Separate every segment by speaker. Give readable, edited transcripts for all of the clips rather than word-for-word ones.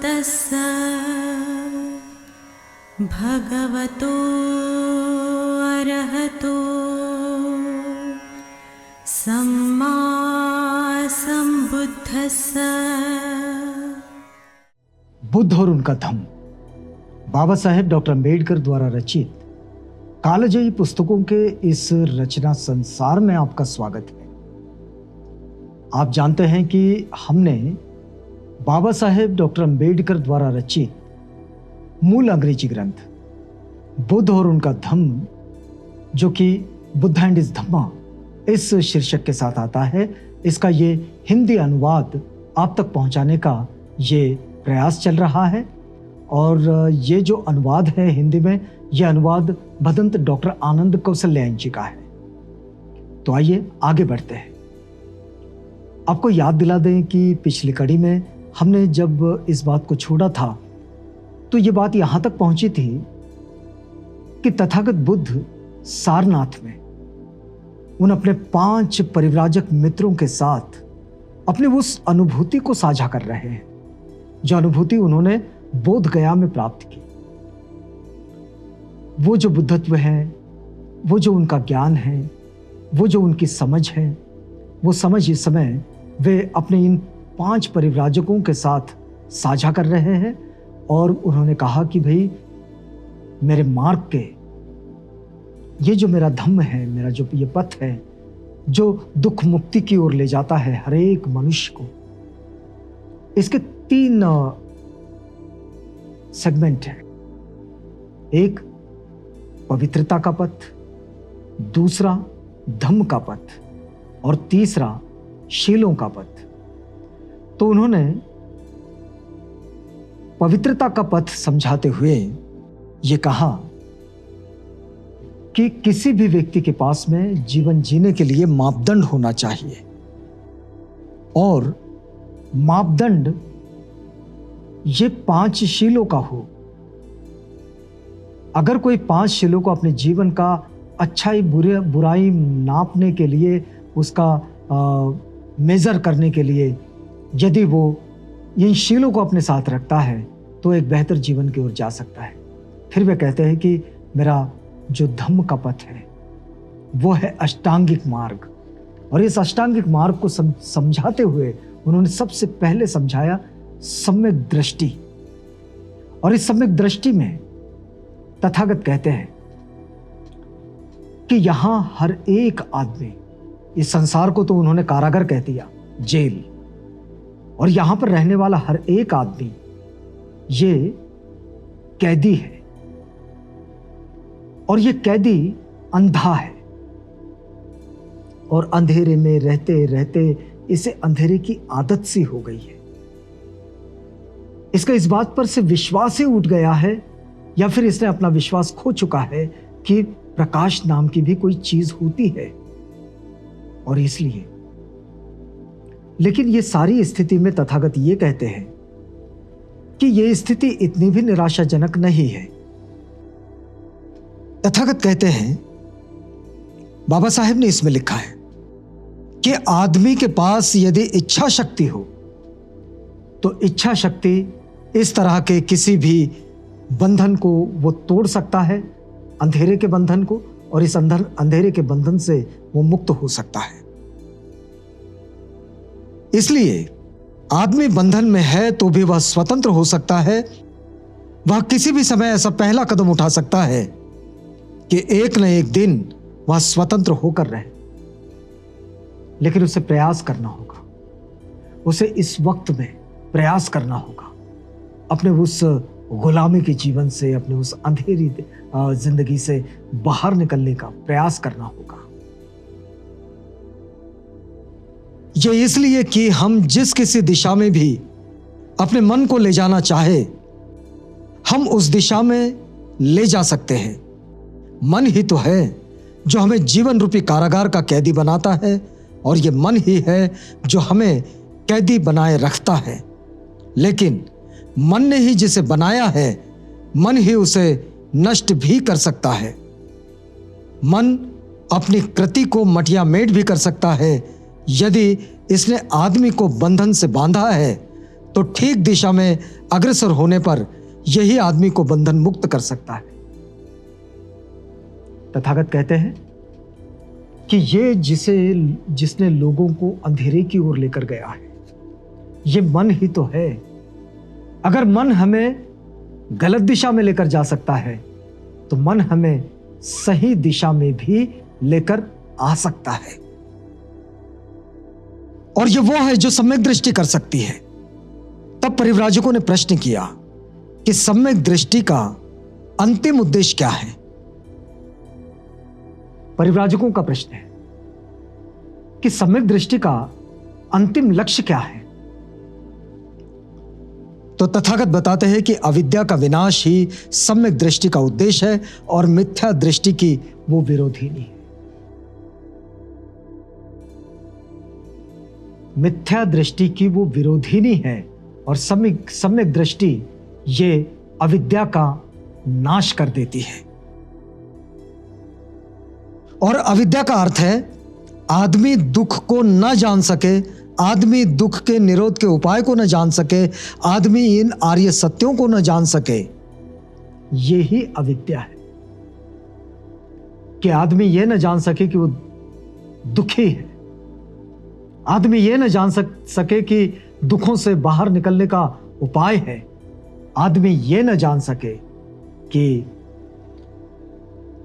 Speaker 1: तस्स भगवतो अरहतो सम्मा सम्बुद्धस्स।
Speaker 2: बुद्ध और उनका धम्म, बाबा साहेब डॉक्टर अम्बेडकर द्वारा रचित कालजयी पुस्तकों के इस रचना संसार में आपका स्वागत है। आप जानते हैं कि हमने बाबा साहेब डॉक्टर अम्बेडकर द्वारा रचित मूल अंग्रेजी ग्रंथ बुद्ध और उनका धम्म, जो कि बुद्ध एंड हिज धम्मा इस शीर्षक के साथ आता है, इसका ये हिंदी अनुवाद आप तक पहुंचाने का ये प्रयास चल रहा है। और ये जो अनुवाद है हिंदी में, यह अनुवाद भदंत डॉक्टर आनंद कौशल्यायन जी का है। तो आइए आगे बढ़ते हैं। आपको याद दिला दें कि पिछली कड़ी में हमने जब इस बात को छोड़ा था तो ये बात यहां तक पहुंची थी कि तथागत बुद्ध सारनाथ में उन अपने 5 परिव्राजक मित्रों के साथ अपने उस अनुभूति को साझा कर रहे हैं जो अनुभूति उन्होंने बोध गया में प्राप्त की। वो जो बुद्धत्व है, वो जो उनका ज्ञान है, वो जो उनकी समझ है, वो समझ इस समय वे अपने इन 5 परिव्राजकों के साथ साझा कर रहे हैं। और उन्होंने कहा कि भाई, मेरे मार्ग के ये जो मेरा धम्म है, मेरा जो ये पथ है, जो दुख मुक्ति की ओर ले जाता है हर एक मनुष्य को, इसके 3 सेगमेंट हैं। एक पवित्रता का पथ, दूसरा धम्म का पथ और तीसरा शीलों का पथ। तो उन्होंने पवित्रता का पथ समझाते हुए ये कहा कि किसी भी व्यक्ति के पास में जीवन जीने के लिए मापदंड होना चाहिए, और मापदंड ये 5 शीलों का हो। अगर कोई 5 शीलों को अपने जीवन का अच्छाई बुराई नापने के लिए, उसका मेजर करने के लिए यदि वो इन शीलों को अपने साथ रखता है तो एक बेहतर जीवन की ओर जा सकता है। फिर वे कहते हैं कि मेरा जो धम्म का पथ है वो है अष्टांगिक मार्ग। और इस अष्टांगिक मार्ग को समझाते हुए उन्होंने सबसे पहले समझाया सम्यक दृष्टि। और इस सम्यक दृष्टि में तथागत कहते हैं कि यहां हर एक आदमी, इस संसार को तो उन्होंने कारागार कह दिया, जेल, और यहां पर रहने वाला हर एक आदमी ये कैदी है। और ये कैदी अंधा है, और अंधेरे में रहते रहते इसे अंधेरे की आदत सी हो गई है। इसका इस बात पर से विश्वास ही उठ गया है, या फिर इसने अपना विश्वास खो चुका है कि प्रकाश नाम की भी कोई चीज होती है। और इसलिए, लेकिन ये सारी स्थिति में तथागत ये कहते हैं कि ये स्थिति इतनी भी निराशाजनक नहीं है। तथागत कहते हैं, बाबा साहेब ने इसमें लिखा है कि आदमी के पास यदि इच्छा शक्ति हो तो इच्छा शक्ति इस तरह के किसी भी बंधन को वो तोड़ सकता है, अंधेरे के बंधन को, और इस अंधेरे के बंधन से वो मुक्त हो सकता है। इसलिए आदमी बंधन में है तो भी वह स्वतंत्र हो सकता है। वह किसी भी समय ऐसा पहला कदम उठा सकता है कि एक न एक दिन वह स्वतंत्र होकर रहे। लेकिन उसे प्रयास करना होगा, उसे इस वक्त में प्रयास करना होगा, अपने उस गुलामी के जीवन से, अपने उस अंधेरी जिंदगी से बाहर निकलने का प्रयास करना होगा। यह इसलिए कि हम जिस किसी दिशा में भी अपने मन को ले जाना चाहे, हम उस दिशा में ले जा सकते हैं। मन ही तो है जो हमें जीवन रूपी कारागार का कैदी बनाता है, और यह मन ही है जो हमें कैदी बनाए रखता है। लेकिन मन ने ही जिसे बनाया है, मन ही उसे नष्ट भी कर सकता है। मन अपनी कृति को मटिया मेट भी कर सकता है। यदि इसने आदमी को बंधन से बांधा है तो ठीक दिशा में अग्रसर होने पर यही आदमी को बंधन मुक्त कर सकता है। तथागत कहते हैं कि ये जिसने लोगों को अंधेरे की ओर लेकर गया है, ये मन ही तो है। अगर मन हमें गलत दिशा में लेकर जा सकता है तो मन हमें सही दिशा में भी लेकर आ सकता है। और ये वो है जो सम्यक दृष्टि कर सकती है। तब परिव्राजकों ने प्रश्न किया कि सम्यक दृष्टि का अंतिम उद्देश्य क्या है। परिव्राजकों का प्रश्न है कि सम्यक दृष्टि का अंतिम लक्ष्य क्या है। तो तथागत बताते हैं कि अविद्या का विनाश ही सम्यक दृष्टि का उद्देश्य है और मिथ्या दृष्टि की वो विरोधिनी है। मिथ्या दृष्टि की वो विरोधिनी है और सम्यक दृष्टि ये अविद्या का नाश कर देती है। और अविद्या का अर्थ है आदमी दुख को न जान सके, आदमी दुख के निरोध के उपाय को न जान सके, आदमी इन आर्य सत्यों को न जान सके। ये ही अविद्या है कि आदमी ये न जान सके कि वो दुखी है, आदमी ये न जान सके कि दुखों से बाहर निकलने का उपाय है, आदमी ये न जान सके कि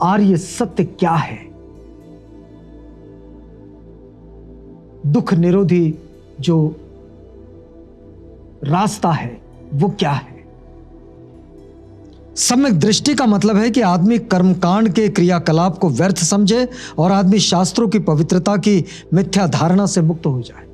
Speaker 2: आर्य सत्य क्या है, दुख निरोधी जो रास्ता है वो क्या है। सम्यक दृष्टि का मतलब है कि आदमी कर्मकांड के क्रियाकलाप को व्यर्थ समझे और आदमी शास्त्रों की पवित्रता की मिथ्या धारणा से मुक्त हो जाए।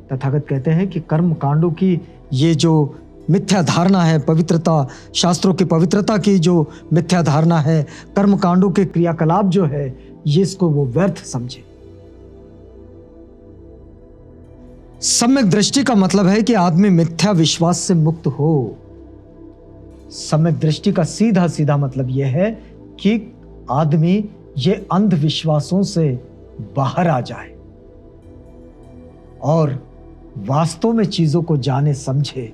Speaker 2: तथागत कहते हैं कि कर्म कांडों की ये जो मिथ्या धारणा है, पवित्रता, शास्त्रों की पवित्रता की जो मिथ्या धारणा है, कर्म कांडों के क्रियाकलाप जो है, ये इसको वो व्यर्थ समझे। सम्यक दृष्टि का मतलब है कि आदमी मिथ्या विश्वास से मुक्त हो। सम्यक दृष्टि का सीधा सीधा मतलब यह है कि आदमी ये अंधविश्वासों से बाहर आ जाए और वास्तव में चीजों को जाने समझे।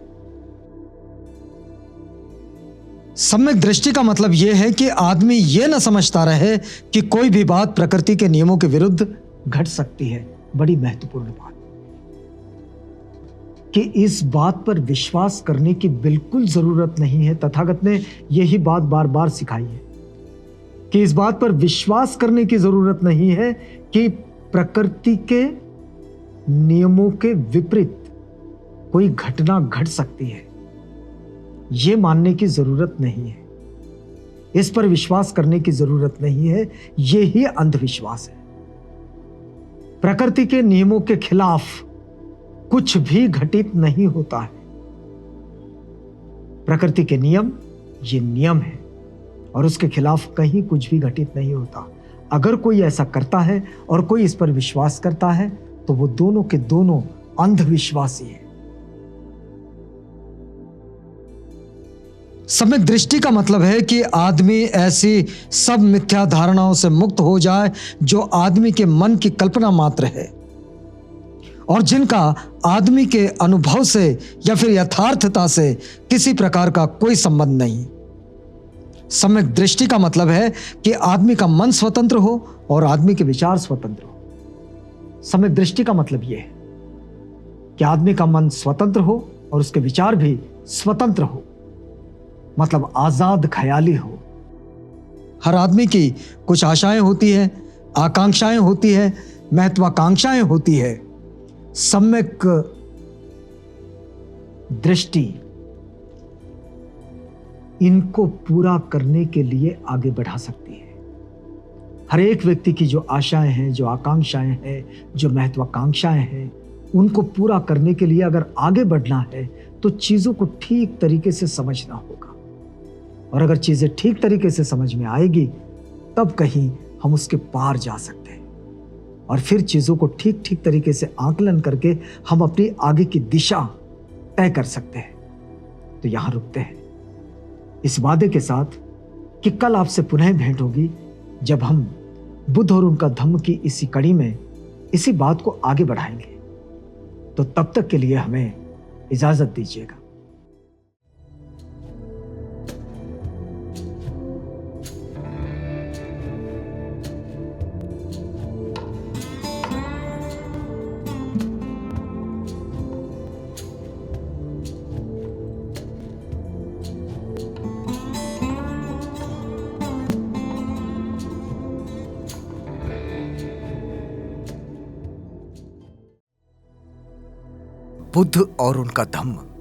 Speaker 2: सम्यक दृष्टि का मतलब यह है कि आदमी यह न समझता रहे कि कोई भी बात प्रकृति के नियमों के विरुद्ध घट सकती है। बड़ी महत्वपूर्ण बात कि इस बात पर विश्वास करने की बिल्कुल जरूरत नहीं है। तथागत ने यही बात बार बार सिखाई है कि इस बात पर विश्वास करने की जरूरत नहीं है कि प्रकृति के नियमों के विपरीत कोई घटना घट सकती है। यह मानने की जरूरत नहीं है, इस पर विश्वास करने की जरूरत नहीं है। यह ही अंधविश्वास है। प्रकृति के नियमों के खिलाफ कुछ भी घटित नहीं होता है। प्रकृति के नियम ये नियम है और उसके खिलाफ कहीं कुछ भी घटित नहीं होता। अगर कोई ऐसा करता है और कोई इस पर विश्वास करता है तो वो दोनों के दोनों अंधविश्वासी है। सम्यक दृष्टि का मतलब है कि आदमी ऐसी सब मिथ्या धारणाओं से मुक्त हो जाए जो आदमी के मन की कल्पना मात्र है और जिनका आदमी के अनुभव से या फिर यथार्थता से किसी प्रकार का कोई संबंध नहीं। सम्यक दृष्टि का मतलब है कि आदमी का मन स्वतंत्र हो और आदमी के विचार स्वतंत्र हो। सम्यक दृष्टि का मतलब यह है कि आदमी का मन स्वतंत्र हो और उसके विचार भी स्वतंत्र हो, मतलब आजाद ख्याली हो। हर आदमी की कुछ आशाएं होती हैं, आकांक्षाएं होती हैं, महत्वाकांक्षाएं होती है। सम्यक दृष्टि इनको पूरा करने के लिए आगे बढ़ा सकती है। हर एक व्यक्ति की जो आशाएं हैं, जो आकांक्षाएं हैं, जो महत्वाकांक्षाएं हैं, उनको पूरा करने के लिए अगर आगे बढ़ना है तो चीजों को ठीक तरीके से समझना होगा। और अगर चीजें ठीक तरीके से समझ में आएगी तब कहीं हम उसके पार जा सकते हैं और फिर चीजों को ठीक ठीक तरीके से आकलन करके हम अपनी आगे की दिशा तय कर सकते हैं। तो यहां रुकते हैं इस वादे के साथ कि कल आपसे पुनः भेंट होगी जब हम बुद्ध और उनका धम्म की इसी कड़ी में इसी बात को आगे बढ़ाएंगे। तो तब तक के लिए हमें इजाजत दीजिएगा।
Speaker 3: बुद्ध और उनका धम्म।